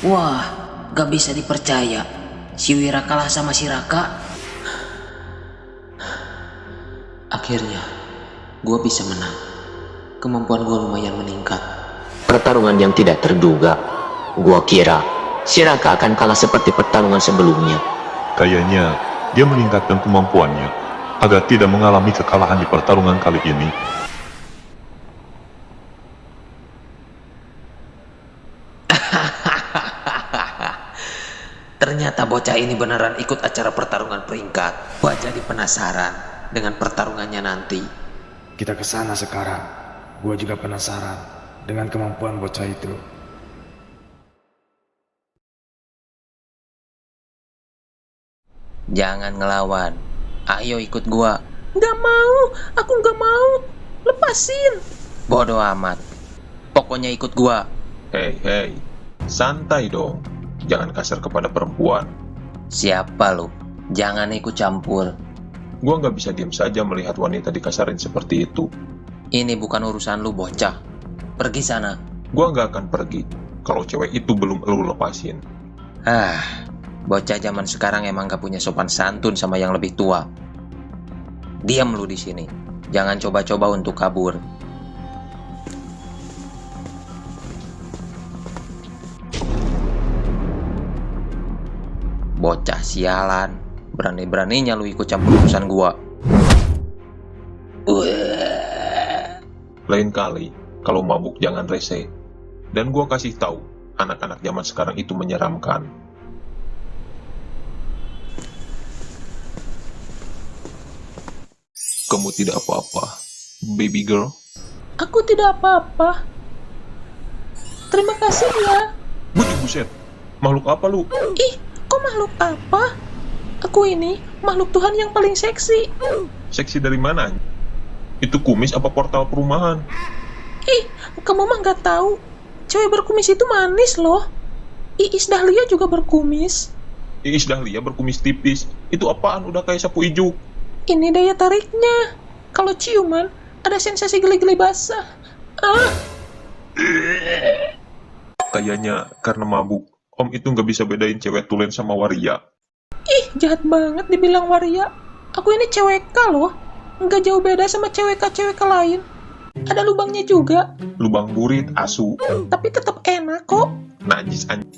Wah, gak bisa dipercaya. Si Wira kalah sama si Raka. Akhirnya, gue bisa menang. Kemampuan gue lumayan meningkat. Pertarungan yang tidak terduga. Gua kira si Raka akan kalah seperti pertarungan sebelumnya. Kayaknya dia meningkatkan kemampuannya agar tidak mengalami kekalahan di pertarungan kali ini. Ternyata bocah ini beneran ikut acara pertarungan peringkat. Gua jadi penasaran dengan pertarungannya nanti. Kita ke sana sekarang. Gua juga penasaran dengan kemampuan bocah itu. Jangan ngelawan. Ayo ikut gua. Gak mau, aku gak mau. Lepasin. Bodoh amat. Pokoknya ikut gua. Hei, santai dong. Jangan kasar kepada perempuan. Siapa lu? Jangan ikut campur. Gua nggak bisa diam saja melihat wanita dikasarin seperti itu. Ini bukan urusan lu, bocah. Pergi sana. Gua nggak akan pergi kalau cewek itu belum lu lepasin. Bocah zaman sekarang emang gak punya sopan santun sama yang lebih tua. Diam lu di sini. Jangan coba-coba untuk kabur. Bocah sialan. Berani-beraninya lu ikut campur urusan gua. Lain kali, kalau mabuk jangan rese. Dan gua kasih tahu, anak-anak zaman sekarang itu menyeramkan. Kamu tidak apa-apa, baby girl. Aku tidak apa-apa. Terima kasih ya. Buset, makhluk apa lu? Ih, kok makhluk apa? Aku ini makhluk Tuhan yang paling seksi. Seksi dari mana? Itu kumis apa portal perumahan? Ih, kamu mah nggak tahu. Cewek berkumis itu manis loh. Iis Dahlia juga berkumis. Iis Dahlia berkumis tipis. Itu apaan? Udah kayak sapu ijuk. Ini daya tariknya. Kalau ciuman, ada sensasi geli-geli basah. Kayaknya karena mabuk, Om itu nggak bisa bedain cewek tulen sama waria. Ih, jahat banget dibilang waria. Aku ini cewek loh. Nggak jauh beda sama cewek lain. Ada lubangnya juga, Lubang burit, asu, tapi tetap enak kok. najis anjing.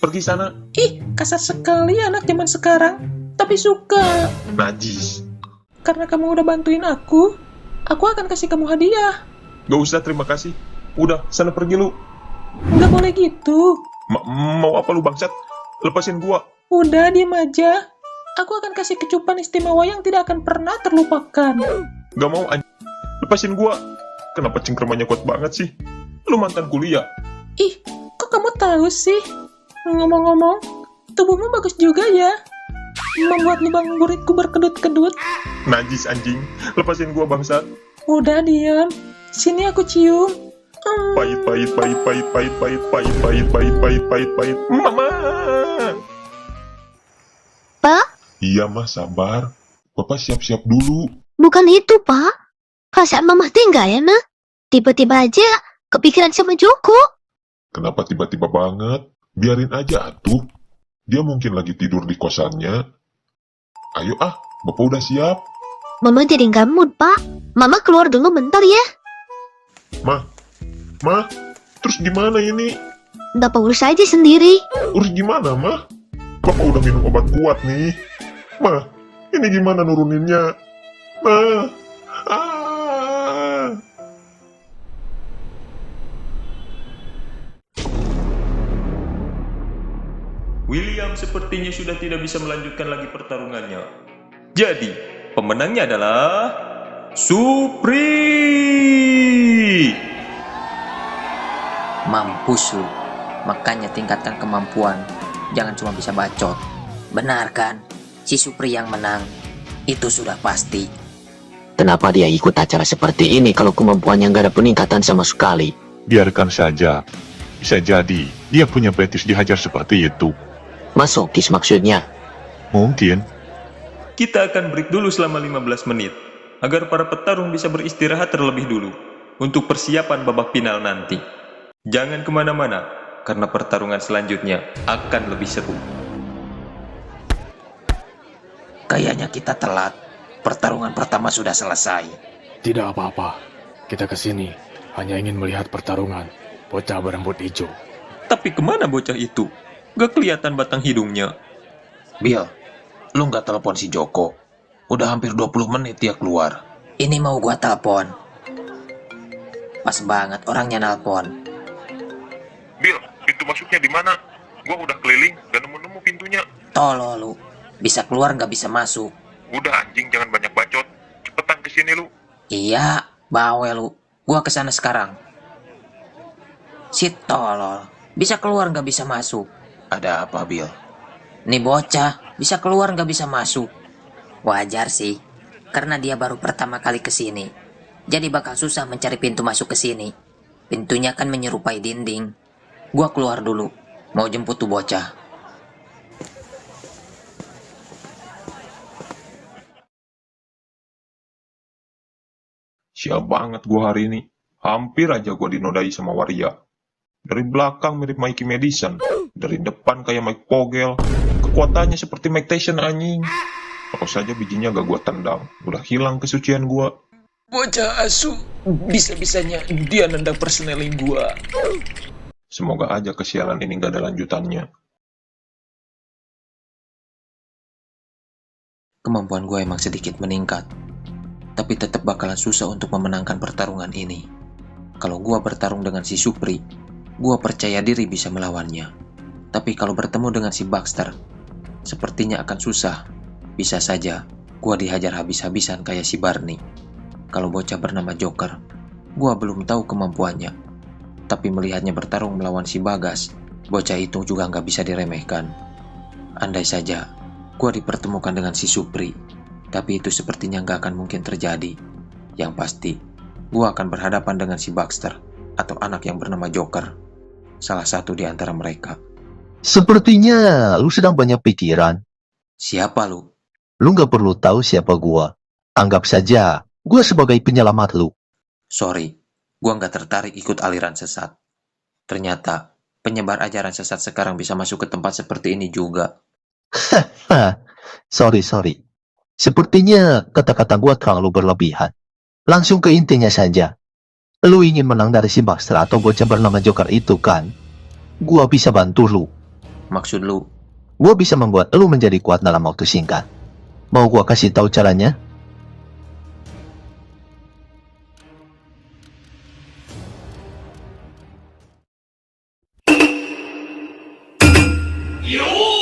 Pergi sana, Ih, kasar sekali anak zaman sekarang. Tapi suka. najis. Karena kamu udah bantuin aku akan kasih kamu hadiah. Gak usah, terima kasih. Udah, sana pergi lu. Nggak boleh gitu. Mau apa lu bangsat? Lepasin gua. Udah, diem aja. Aku akan kasih kecupan istimewa yang tidak akan pernah terlupakan. Gak mau anjing. Lepasin gua. Kenapa cengkramannya kuat banget sih? Lu mantan kuliah. Ih, kok kamu tahu sih? Ngomong-ngomong, tubuhmu bagus juga ya. Membuat lubang buritku berkedut-kedut. Najis anjing. Lepasin gua bangsat. Udah, diam. Sini aku cium. Pahit. Mama. Pak, Iya mah sabar. Bapak siap-siap dulu. bukan itu, Pak. Perasaan Mama tinggal ya, nah. Tiba-tiba aja kepikiran sama Joko. Kenapa tiba-tiba banget? Biarin aja atuh. Dia mungkin lagi tidur di kosannya. Ayo Bapak udah siap. Mama jadi nggak mood, Pak. Mama keluar dulu bentar ya. Mah, terus gimana ini? Bapak urus aja sendiri. Urus gimana, Mah? Bapak udah minum obat kuat nih. Mah, ini gimana nuruninnya? Mah, William sepertinya sudah tidak bisa melanjutkan lagi pertarungannya. Jadi, pemenangnya adalah Supri. Mampus lu. Makanya tingkatkan kemampuan. Jangan cuma bisa bacot. Benar kan? Si Supri yang menang. Itu sudah pasti. Kenapa dia ikut acara seperti ini kalau kemampuannya nggak ada peningkatan sama sekali? biarkan saja. Bisa jadi dia punya fetis dihajar seperti itu. Masokis maksudnya. Mungkin. Kita akan break dulu selama 15 menit, agar para petarung bisa beristirahat terlebih dulu, untuk persiapan babak final nanti. Jangan kemana-mana, karena pertarungan selanjutnya akan lebih seru. Kayaknya kita telat. Pertarungan pertama sudah selesai. Tidak apa-apa. Kita kesini hanya ingin melihat pertarungan bocah berambut hijau. Tapi kemana bocah itu? Gak kelihatan batang hidungnya. Bill, lu nggak telepon si Joko? Udah hampir 20 menit dia keluar. Ini mau gua telepon. Pas banget orangnya nelpon. Bill, pintu masuknya di mana? Gua udah keliling dan nemu-nemu pintunya. Tolol lu. Bisa keluar nggak bisa masuk. Udah anjing, jangan banyak bacot. Cepetan kesini lu. Iya, bawel lu. Gua kesana sekarang. Si tolol. Bisa keluar nggak bisa masuk. Ada apa, Bill? Nih bocah, bisa keluar nggak bisa masuk. Wajar sih, karena dia baru pertama kali kesini. Jadi bakal susah mencari pintu masuk ke sini. Pintunya kan menyerupai dinding. Gua keluar dulu. Mau jemput tuh bocah. Sial banget gua hari ini. Hampir aja gua dinodai sama Waria. Dari belakang mirip Mikey Madison. Dari depan kayak Mike Pogel. Kekuatannya seperti Mike Tyson anjing. Kalau saja bijinya gak gua tendang, udah hilang kesucian gua. Bocah asu, bisa-bisanya dia nendang perseneling gua. Semoga aja kesialan ini gak ada lanjutannya. Kemampuan gue emang sedikit meningkat. Tapi tetap bakalan susah untuk memenangkan pertarungan ini. Kalau gue bertarung dengan si Supri, gue percaya diri bisa melawannya. Tapi kalau bertemu dengan si Baxter, sepertinya akan susah. Bisa saja gue dihajar habis-habisan kayak si Barney. Kalau bocah bernama Joker, gue belum tahu kemampuannya. Tapi melihatnya bertarung melawan si Bagas, bocah itu juga nggak bisa diremehkan. Andai saja gue dipertemukan dengan si Supri, tapi itu sepertinya nggak akan mungkin terjadi. Yang pasti, gue akan berhadapan dengan si Baxter atau anak yang bernama Joker. Salah satu di antara mereka. Sepertinya lu sedang banyak pikiran. Siapa lu? Lu nggak perlu tahu siapa gua. Anggap saja gua sebagai penyelamat lu. Sorry, gue nggak tertarik ikut aliran sesat. Ternyata, penyebar ajaran sesat sekarang bisa masuk ke tempat seperti ini juga. Sorry. Sepertinya kata-kata gua terlalu berlebihan. Langsung ke intinya saja. Lu ingin menang dari si Baxter atau bocah bernama Joker itu kan? Gua bisa bantu lu. Maksud lu? Gua bisa membuat lu menjadi kuat dalam waktu singkat. Mau gua kasih tahu caranya? Yo!